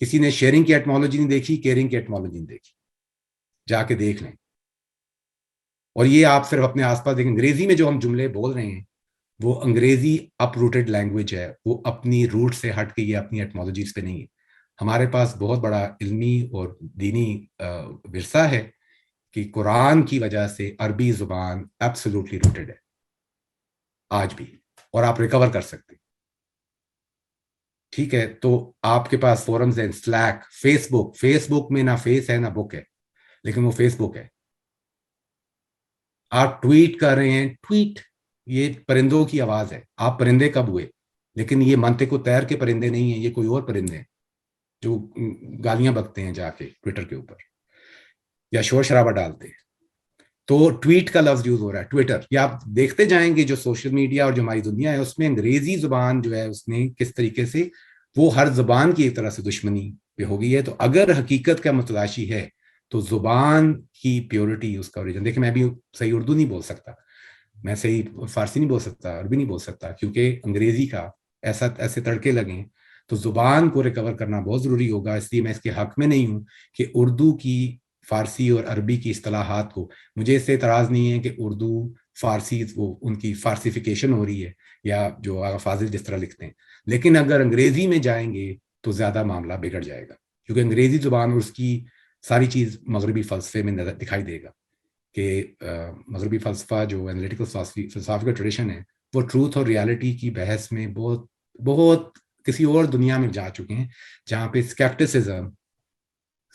کسی نے شیئرنگ کی ایٹمالوجی نہیں دیکھی، کیئرنگ کی ایٹمالوجی نہیں دیکھی، جا کے دیکھ لیں. اور یہ آپ صرف اپنے آس پاس دیکھیں. انگریزی میں جو ہم جملے بول رہے ہیں وہ انگریزی اپ روٹڈ لینگویج ہے، وہ اپنی روٹ سے ہٹ کے یہ اپنی ایٹمالوجیز پہ نہیں ہے. ہمارے پاس بہت بڑا علمی اور دینی ورثہ ہے کہ قرآن کی وجہ سے عربی زبان ایبسولوٹلی روٹڈ ہے آج بھی، اور آپ ریکور کر سکتے ہیں. ٹھیک ہے، تو آپ کے پاس فورمز ہیں، سلیک، فیس بک میں نہ فیس ہے نہ بک ہے، لیکن وہ فیس بک ہے. آپ ٹویٹ کر رہے ہیں، ٹویٹ یہ پرندوں کی آواز ہے. آپ پرندے کب ہوئے؟ لیکن یہ منطق و طیر کے پرندے نہیں ہیں، یہ کوئی اور پرندے ہیں جو گالیاں بکتے ہیں جا کے ٹویٹر کے اوپر یا شور شرابہ ڈالتے ہیں. تو ٹویٹ کا لفظ یوز ہو رہا ہے، ٹویٹر. یہ آپ دیکھتے جائیں گے جو سوشل میڈیا اور جو ہماری دنیا ہے اس میں انگریزی زبان جو ہے اس نے کس طریقے سے وہ ہر زبان کی ایک طرح سے دشمنی پہ ہو گئی ہے. تو اگر حقیقت کا متلاشی ہے تو زبان کی پیورٹی، اس کا اوریجن. دیکھیں میں بھی صحیح اردو نہیں بول سکتا، میں صحیح فارسی نہیں بول سکتا، عربی نہیں بول سکتا، کیونکہ انگریزی کا ایسے تڑکے لگیں. تو زبان کو ریکور کرنا بہت ضروری ہوگا. اس لیے میں اس کے حق میں نہیں ہوں کہ اردو کی فارسی اور عربی کی اصطلاحات کو، مجھے اس سے اعتراض نہیں ہے کہ اردو فارسی وہ ان کی فارسیفیکیشن ہو رہی ہے یا جو آغا فاضل جس طرح لکھتے ہیں. لیکن اگر انگریزی میں جائیں گے تو زیادہ معاملہ بگڑ جائے گا، کیونکہ انگریزی زبان اور اس کی ساری چیز مغربی فلسفے میں نظر دکھائی دے گا کہ مغربی فلسفہ جو انالیٹیکل فلسفہ کا ٹریڈیشن ہے وہ ٹروتھ اور ریالٹی کی بحث میں بہت کسی اور دنیا میں جا چکے ہیں جہاں پہ اسکیپٹسزم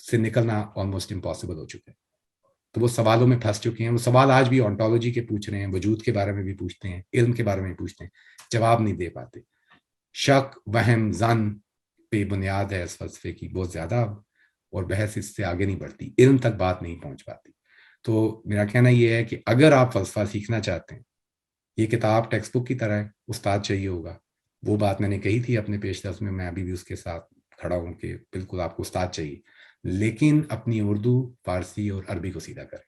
سے نکلنا آلموسٹ امپاسبل ہو چکا ہے. تو وہ سوالوں میں پھنس چکے ہیں. وہ سوال آج بھی آنٹولوجی کے پوچھ رہے ہیں، وجود کے بارے میں بھی پوچھتے ہیں، علم کے بارے میں بھی پوچھتے ہیں، جواب نہیں دے پاتے. شک، وہم، ظن پہ بنیاد ہے اس فلسفے کی بہت زیادہ، اور بحث اس سے آگے نہیں بڑھتی، علم تک بات نہیں پہنچ پاتی. تو میرا کہنا یہ ہے کہ اگر آپ فلسفہ سیکھنا چاہتے ہیں، یہ کتاب ٹیکسٹ بک کی طرح ہے، استاد چاہیے ہوگا. وہ بات میں نے کہی تھی اپنے پیش لفظ میں ابھی بھی اس کے ساتھ کھڑا ہوں کہ بالکل آپ کو استاد چاہیے، لیکن اپنی اردو، فارسی اور عربی کو سیدھا کریں.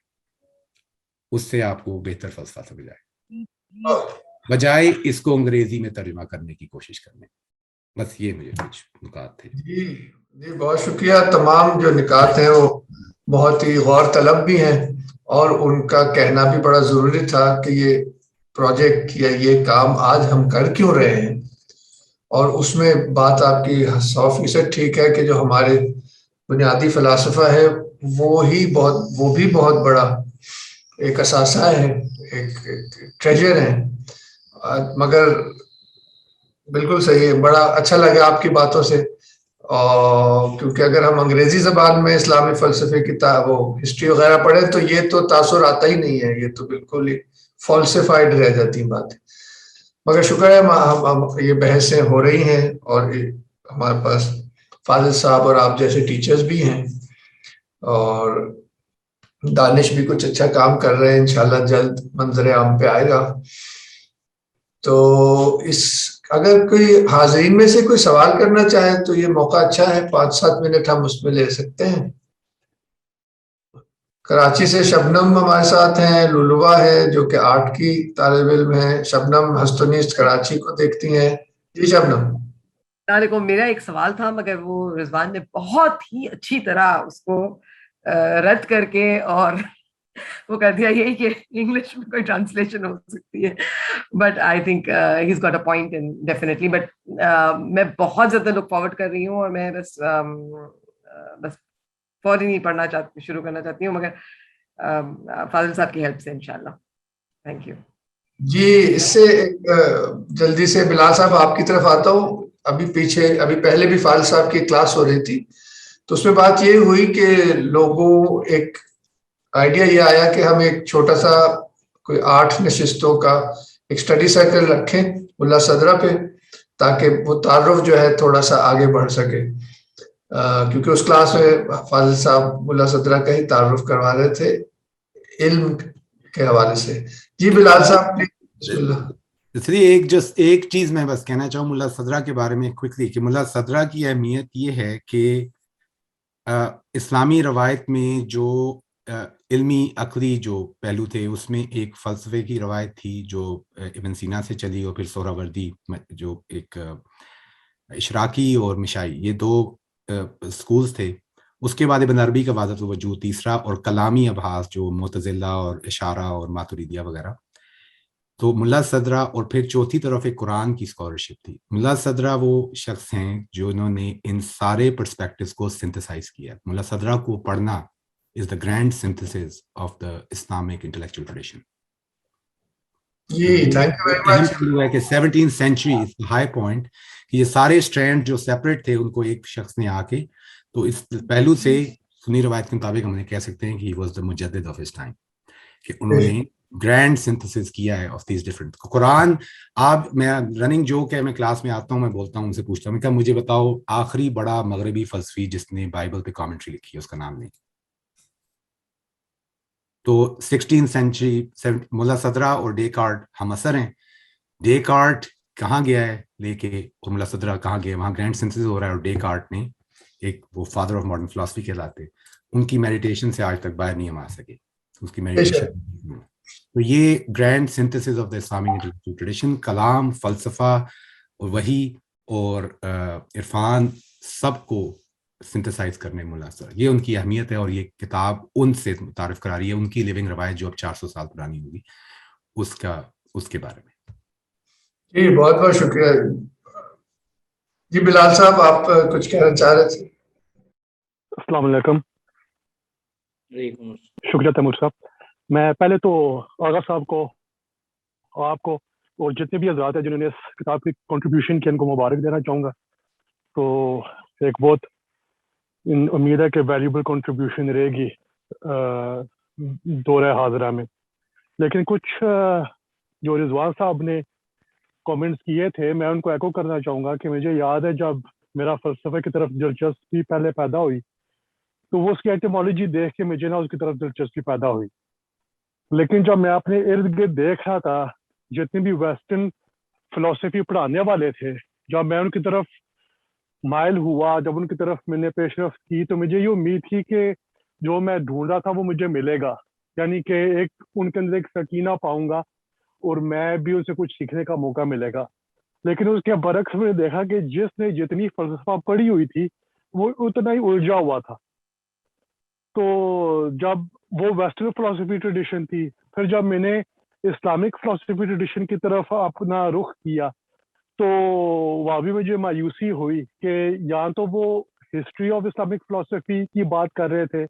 اس سے آپ کو بہتر فلسفہ سمجھ آئے، بجائے اس کو انگریزی میں ترجمہ کرنے کی کوشش کرنے. بس یہ مجھے کچھ نکات تھے.
جی بہت شکریہ. تمام جو نکات ہیں وہ بہت ہی غور طلب بھی ہیں، اور ان کا کہنا بھی بڑا ضروری تھا کہ یہ پروجیکٹ یا یہ کام آج ہم کر کیوں رہے ہیں. اور اس میں بات آپ کی 100% ٹھیک ہے کہ جو ہمارے بنیادی فلسفہ ہے وہ بھی بہت بڑا ایک اثاثہ ہے ٹریجر ہیں. مگر بالکل صحیح ہے, بڑا اچھا لگا آپ کی باتوں سے. اور کیونکہ اگر ہم انگریزی زبان میں اسلامی فلسفے کی وہ ہسٹری وغیرہ پڑھیں تو یہ تو تاثر آتا ہی نہیں ہے, یہ تو بالکل ہی فالسیفائڈ رہ جاتی باتیں. مگر شکر ہے یہ بحثیں ہو رہی ہیں اور ہمارے پاس فاضل صاحب اور آپ جیسے ٹیچرز بھی ہیں, اور دانش بھی کچھ اچھا کام کر رہے ہیں, انشاءاللہ جلد منظر عام پہ آئے گا. تو اگر کوئی حاضرین میں سے کوئی سوال کرنا چاہے تو یہ موقع اچھا ہے, 5-7 منٹ ہم اس میں لے سکتے ہیں. کراچی سے شبنم ہمارے ساتھ ہیں, لولوا ہے جو کہ آرٹ کی طالب علم ہے. شبنم ہستونیسٹ کراچی کو دیکھتی ہیں. جی شبنم.
السلام علیکم. میرا ایک سوال تھا مگر وہ رضوان نے بہت ہی اچھی طرح اس کو رد کر کے اور وہ کر دیا یہی کہ انگلش میں کوئی ٹرانسلیشن ہو سکتی ہے, but I think he is got a point definitely. But میں بہت زیادہ لک فارورڈ کر رہی ہوں اور میں بس فوری نہیں پڑھنا چاہتی, شروع کرنا چاہتی ہوں, مگر فاضل صاحب کی ہیلپ سے انشاءاللہ. Thank you.
جی اس سے جلدی سے بلال صاحب آپ کی طرف آتا ہوں. ابھی پہلے بھی فاضل صاحب کی کلاس ہو رہی تھی تو اس میں بات یہ ہوئی کہ لوگوں ایک آئیڈیا یہ آیا کہ ہم ایک چھوٹا سا کوئی 8 نشستوں کا ایک اسٹڈی سرکل رکھیں ملا صدرہ پہ, تاکہ وہ تعارف جو ہے تھوڑا سا آگے بڑھ سکے. کیونکہ اس کلاس میں فاضل صاحب ملا صدرہ کا ہی تعارف کروا رہے تھے علم کے حوالے سے. جی بلال صاحب بسم اللہ.
ایک چیز میں بس کہنا چاہوں ملا صدرہ کے بارے میں کوئکلی, کہ ملا صدرہ کی اہمیت یہ ہے کہ اسلامی روایت میں جو علمی عقلی جو پہلو تھے اس میں ایک فلسفے کی روایت تھی جو ابن سینا سے چلی, اور پھر سہروردی جو ایک اشراقی اور مشائی, یہ 2 سکولز تھے. اس کے بعد ابن عربی کا وحدت الوجود تیسرا, اور کلامی ابحاث جو معتزلہ اور اشارہ اور ماتریدیہ وغیرہ. تو ملا صدرہ, اور پھر چوتھی طرف ایک قرآن کی اسکالرشپ تھی. ملا صدرہ وہ شخص ہیں جو انہوں نے ان سارے پرسپیکٹیوز کو سنتھسائز کیا. ملا صدرہ کو پڑھنا is the grand synthesis of the Islamic intellectual tradition.
جی تھینک یو ویری مچ.
ہوا ہے کہ 17th century is the high point, کہ یہ سارے اسٹرینڈ جو سیپریٹ تھے ان کو ایک شخص نے آ کے, تو اس پہلو سے سنی روایت کے مطابق ہم نے کہہ سکتے ہیں کہ he was the مجدد of his time, کہ انہوں نے گرینڈ سنتھسس کیا ہے آف دیز ڈفرنٹ قرآن. آپ میں رننگ جوک ہے, میں کلاس میں آتا ہوں, میں بولتا ہوں, ان سے پوچھتا ہوں کہ مجھے بتاؤ آخری بڑا مغربی فلسفی جس نے بائبل پہ کامنٹری لکھی ہے, اس کا نام نہیں. تو 16th century ملا صدرہ اور ڈیکارٹ ہم اثر ہیں. ڈیکارٹ کہاں گیا ہے لے کے, اور ملا صدرہ کہاں گیا, وہاں گرینڈ سنتھسس ہو رہا ہے. اور ڈیکارٹ نے ایک وہ فادر آف ماڈرن فلاسفی کہلاتے, ان کی میڈیٹیشن سے آج تک باہر نہیں ہم آ سکے, اس کی میڈیٹیشن. تو یہ grand synthesis of the Islamic intellectual tradition, کلام, فلسفہ اور وحی اور عرفان سب کو سنتھسائز کرنے ملا صدرہ, یہ ان کی اہمیت ہے. اور یہ کتاب ان سے متعارف کرا رہی ہے ان کی لیونگ روایت جو اب 400 سال پرانی ہوگی, اس کے بارے میں.
جی بہت بہت شکریہ. جی بلال صاحب آپ کچھ کہنا چاہ رہے تھے.
السلام علیکم. شکریہ تیمور صاحب. میں پہلے تو آغا صاحب کو اور آپ کو اور جتنے بھی حضرات ہیں جنہوں نے اس کتاب کی کنٹریبیوشن کی, ان کو مبارک دینا چاہوں گا. تو ایک بہت امید ہے کہ ویلیوبل کنٹریبیوشن رہے گی دورہ حاضرہ میں. لیکن کچھ جو رضوان صاحب نے کامنٹس کیے تھے میں ان کو ایکو کرنا چاہوں گا کہ مجھے یاد ہے جب میرا فلسفے کی طرف دلچسپی پہلے پیدا ہوئی تو وہ اس کی ایٹیمالوجی دیکھ کے مجھے اس کی طرف دلچسپی پیدا ہوئی. لیکن جب میں اپنے ارد گرد دیکھ رہا تھا جتنے بھی ویسٹرن فلسفی پڑھانے والے تھے, جب میں ان کی طرف مائل ہوا, جب ان کی طرف میں نے پیش رفت کی, تو مجھے یہ امید تھی کہ جو میں ڈھونڈ رہا تھا وہ مجھے ملے گا, یعنی کہ ایک ان کے اندر ایک سکینہ پاؤں گا اور میں بھی ان سے کچھ سیکھنے کا موقع ملے گا. لیکن اس کے برعکس میں نے دیکھا کہ جس نے جتنی فلسفہ پڑھی ہوئی تھی وہ اتنا ہی الجھا ہوا تھا. تو جب وہ ویسٹرن فلسفی ٹریڈیشن تھی, پھر جب میں نے اسلامک فلسفی ٹریڈیشن کی طرف اپنا رخ کیا تو وہاں بھی مجھے مایوسی ہوئی کہ یا تو وہ ہسٹری آف اسلامک فلسفی کی بات کر رہے تھے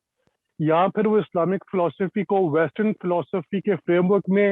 یا پھر وہ اسلامک فلسفی کو ویسٹرن فلسفی کے فریم ورک میں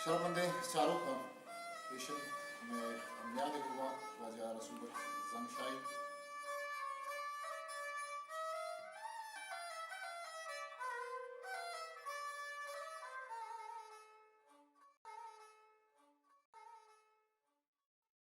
شرمنده شاروخ خان پیشن میں امیاد گوا راجہ رسول زنگ شاہی